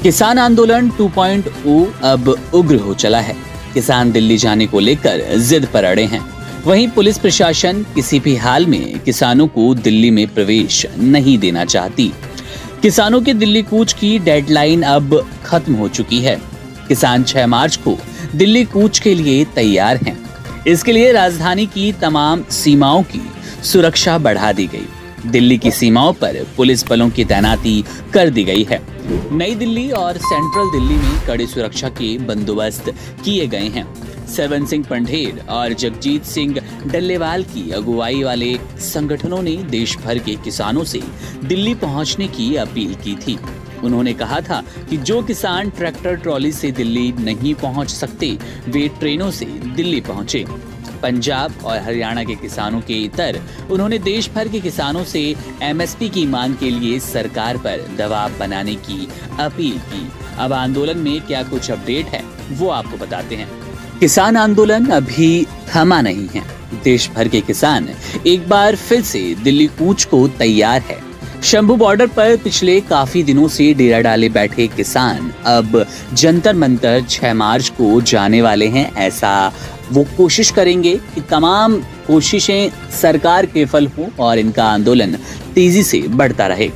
किसान आंदोलन 2.0 अब उग्र हो चला है। किसान दिल्ली जाने को लेकर जिद पर अड़े हैं। वहीं पुलिस प्रशासन किसी भी हाल में किसानों को दिल्ली में प्रवेश नहीं देना चाहती। किसानों के दिल्ली कूच की डेडलाइन अब खत्म हो चुकी है। किसान 6 मार्च को दिल्ली कूच के लिए तैयार हैं। इसके लिए राजधानी की तमाम सीमाओं की सुरक्षा बढ़ा दी गई। दिल्ली की सीमाओं पर पुलिस बलों की तैनाती कर दी गई है। नई दिल्ली और सेंट्रल दिल्ली में कड़ी सुरक्षा के बंदोबस्त किए गए हैं। सरवन सिंह पंढेर और जगजीत सिंह डल्लेवाल की अगुवाई वाले संगठनों ने देश भर के किसानों से दिल्ली पहुंचने की अपील की थी। उन्होंने कहा था कि जो किसान ट्रैक्टर ट्रॉली से दिल्ली नहीं पहुंच सकते, वे ट्रेनों से दिल्ली पहुंचे। पंजाब और हरियाणा के किसानों के इतर उन्होंने देश भर के किसानों से एमएसपी की मांग के लिए सरकार पर दबाव बनाने की अपील की। अब आंदोलन में क्या कुछ अपडेट है, वो आपको बताते हैं। किसान आंदोलन अभी थमा नहीं है। देश भर के किसान एक बार फिर से दिल्ली कूच को तैयार है। शंभू बॉर्डर पर पिछले काफी दिनों से डेरा डाले बैठे किसान अब जंतर मंतर 6 मार्च को जाने वाले हैं। ऐसा वो कोशिश करेंगे कि तमाम कोशिशें सरकार के फल हो और इनका आंदोलन तेजी से बढ़ता रहे।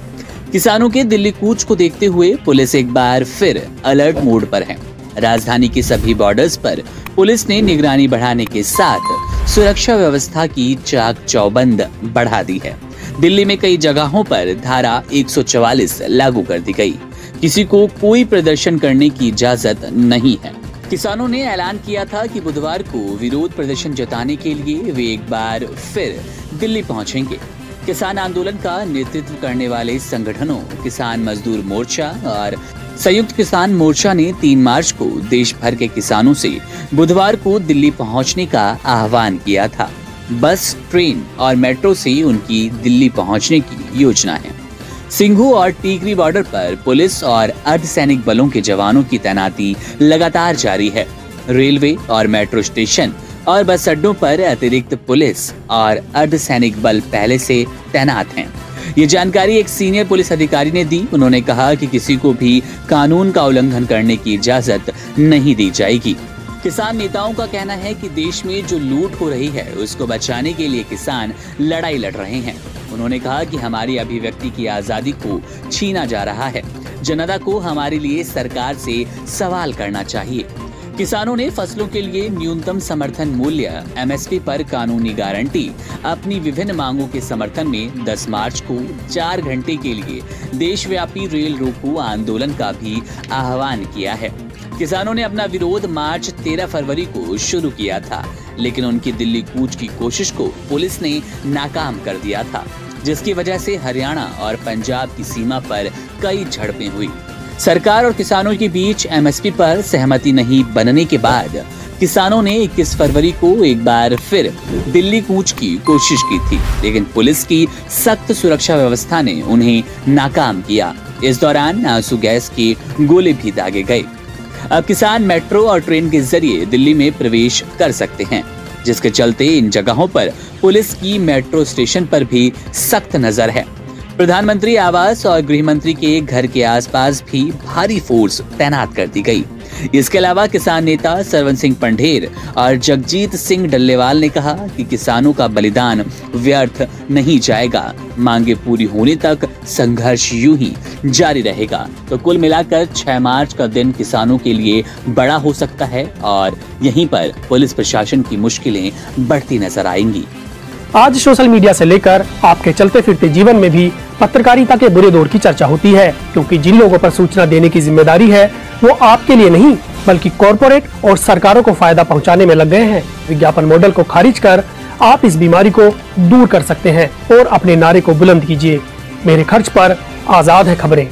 किसानों के दिल्ली कूच को देखते हुए पुलिस एक बार फिर अलर्ट मोड पर है। राजधानी के सभी बॉर्डर्स पर पुलिस ने निगरानी बढ़ाने के साथ सुरक्षा व्यवस्था की चाक चौबंद बढ़ा दी है। दिल्ली में कई जगहों पर धारा 144 लागू कर दी गई। किसी को कोई प्रदर्शन करने की इजाजत नहीं है। किसानों ने ऐलान किया था कि बुधवार को विरोध प्रदर्शन जताने के लिए वे एक बार फिर दिल्ली पहुंचेंगे। किसान आंदोलन का नेतृत्व करने वाले संगठनों किसान मजदूर मोर्चा और संयुक्त किसान मोर्चा ने 3 मार्च को देश भर के किसानों से बुधवार को दिल्ली पहुंचने का आह्वान किया था। बस, ट्रेन और मेट्रो से उनकी दिल्ली पहुंचने की योजना है। सिंघू और टीकरी बॉर्डर पर पुलिस और अर्धसैनिक बलों के जवानों की तैनाती लगातार जारी है। रेलवे और मेट्रो स्टेशन और बस अड्डों पर अतिरिक्त पुलिस और अर्धसैनिक बल पहले से तैनात हैं। ये जानकारी एक सीनियर पुलिस अधिकारी ने दी। उन्होंने कहा कि किसी को भी कानून का उल्लंघन करने की इजाजत नहीं दी जाएगी। किसान नेताओं का कहना है कि देश में जो लूट हो रही है उसको बचाने के लिए किसान लड़ाई लड़ रहे हैं। उन्होंने कहा कि हमारी अभिव्यक्ति की आजादी को छीना जा रहा है। जनता को हमारे लिए सरकार से सवाल करना चाहिए। किसानों ने फसलों के लिए न्यूनतम समर्थन मूल्य एमएसपी पर कानूनी गारंटी अपनी विभिन्न मांगों के समर्थन में 10 मार्च को 4 घंटे के लिए देशव्यापी रेल रोको आंदोलन का भी आह्वान किया है। किसानों ने अपना विरोध मार्च 13 फरवरी को शुरू किया था, लेकिन उनकी दिल्ली कूच की कोशिश को पुलिस ने नाकाम कर दिया था, जिसकी वजह से हरियाणा और पंजाब की सीमा पर कई झड़पें हुई। सरकार और किसानों के बीच एमएसपी पर सहमति नहीं बनने के बाद किसानों ने 21 फरवरी को एक बार फिर दिल्ली कूच की कोशिश की थी, लेकिन पुलिस की सख्त सुरक्षा व्यवस्था ने उन्हें नाकाम किया। इस दौरान आंसू गैस के गोले भी दागे गए। अब किसान मेट्रो और ट्रेन के जरिए दिल्ली में प्रवेश कर सकते हैं, जिसके चलते इन जगहों पर पुलिस की मेट्रो स्टेशन पर भी सख्त नजर है। प्रधानमंत्री आवास और गृह मंत्री के घर के आसपास भी भारी फोर्स तैनात कर दी गई। इसके अलावा किसान नेता सरवन सिंह पंढेर और जगजीत सिंह डल्लेवाल ने कहा कि किसानों का बलिदान व्यर्थ नहीं जाएगा। मांगे पूरी होने तक संघर्ष यूं ही जारी रहेगा। तो कुल मिलाकर 6 मार्च का दिन किसानों के लिए बड़ा हो सकता है और यहीं पर पुलिस प्रशासन की मुश्किलें बढ़ती नजर आएंगी। आज सोशल मीडिया से लेकर आपके चलते फिरते जीवन में भी पत्रकारिता के बुरे दौर की चर्चा होती है, क्योंकि जिन लोगों पर सूचना देने की जिम्मेदारी है वो आपके लिए नहीं बल्कि कॉरपोरेट और सरकारों को फायदा पहुंचाने में लग गए हैं। विज्ञापन मॉडल को खारिज कर आप इस बीमारी को दूर कर सकते हैं और अपने नारे को बुलंद कीजिए। मेरे खर्च पर आजाद है खबरें।